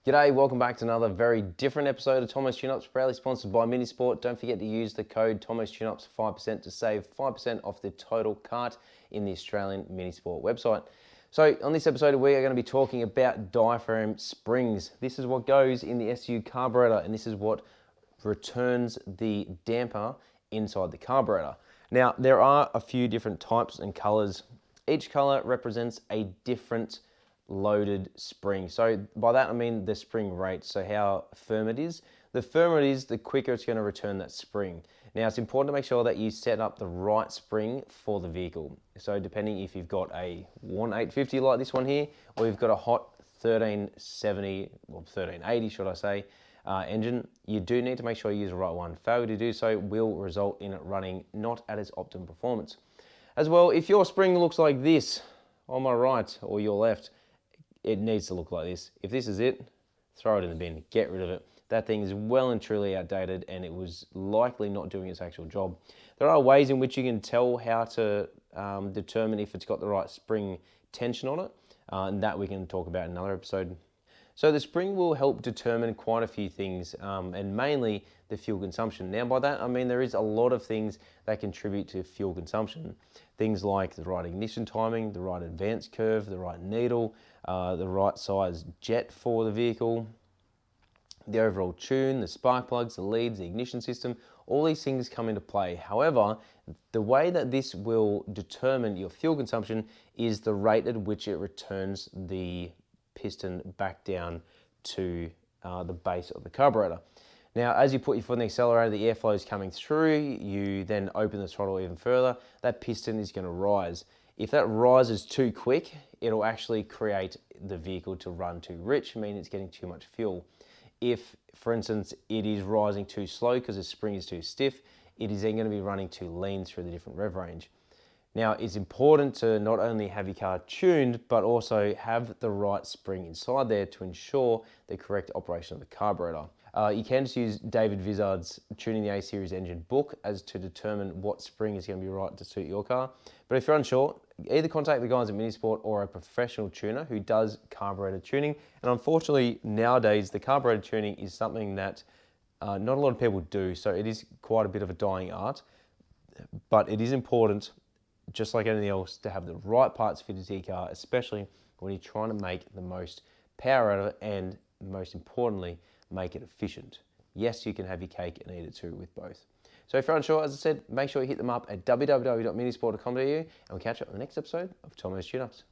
G'day, welcome back to another very different episode of Tomo's Tune-Ups, proudly sponsored by Minisport. Don't forget to use the code Tomo's Tune-Ups 5% to save 5% off the total cart in the Australian Minisport website. So on this episode, we are going to be talking about diaphragm springs. This is what goes in the SU carburetor, and this is what returns the damper inside the carburetor. Now, there are a few different types and colors. Each color represents a different loaded spring. So by that I mean the spring rate, so how firm it is. The firmer it is, the quicker it's going to return that spring. Now it's important to make sure that you set up the right spring for the vehicle. So depending if you've got a 1850 like this one here, or you've got a hot 1370 or 1380 should I say, engine, you do need to make sure you use the right one. Failure to do so will result in it running not at its optimum performance. As well, if your spring looks like this on my right or your left, it needs to look like this. If this is it, throw it in the bin, get rid of it. That thing is well and truly outdated and it was likely not doing its actual job. There are ways in which you can tell how to determine if it's got the right spring tension on it, and that we can talk about in another episode. So the spring will help determine quite a few things, and mainly the fuel consumption. Now by that I mean there is a lot of things that contribute to fuel consumption. Things like the right ignition timing, the right advance curve, the right needle, the right size jet for the vehicle, the overall tune, the spark plugs, the leads, the ignition system, all these things come into play. However, the way that this will determine your fuel consumption is the rate at which it returns the piston back down to the base of the carburetor. Now, as you put your foot on the accelerator, the airflow is coming through, you then open the throttle even further, that piston is going to rise. If that rises too quick, it'll actually create the vehicle to run too rich, meaning it's getting too much fuel. If, for instance, it is rising too slow because the spring is too stiff, it is then going to be running too lean through the different rev range. Now, it's important to not only have your car tuned, but also have the right spring inside there to ensure the correct operation of the carburetor. You can just use David Vizard's Tuning the A-Series engine book as to determine what spring is going to be right to suit your car. But if you're unsure, either contact the guys at Minisport or a professional tuner who does carburetor tuning. And unfortunately, nowadays, the carburetor tuning is something that not a lot of people do, so it is quite a bit of a dying art. But it is important, just like anything else, to have the right parts fitted to your car, especially when you're trying to make the most power out of it and, most importantly, make it efficient. Yes, you can have your cake and eat it too with both. So if you're unsure, as I said, make sure you hit them up at www.minisport.com.au and we'll catch up on the next episode of Tomo's Tune-Ups.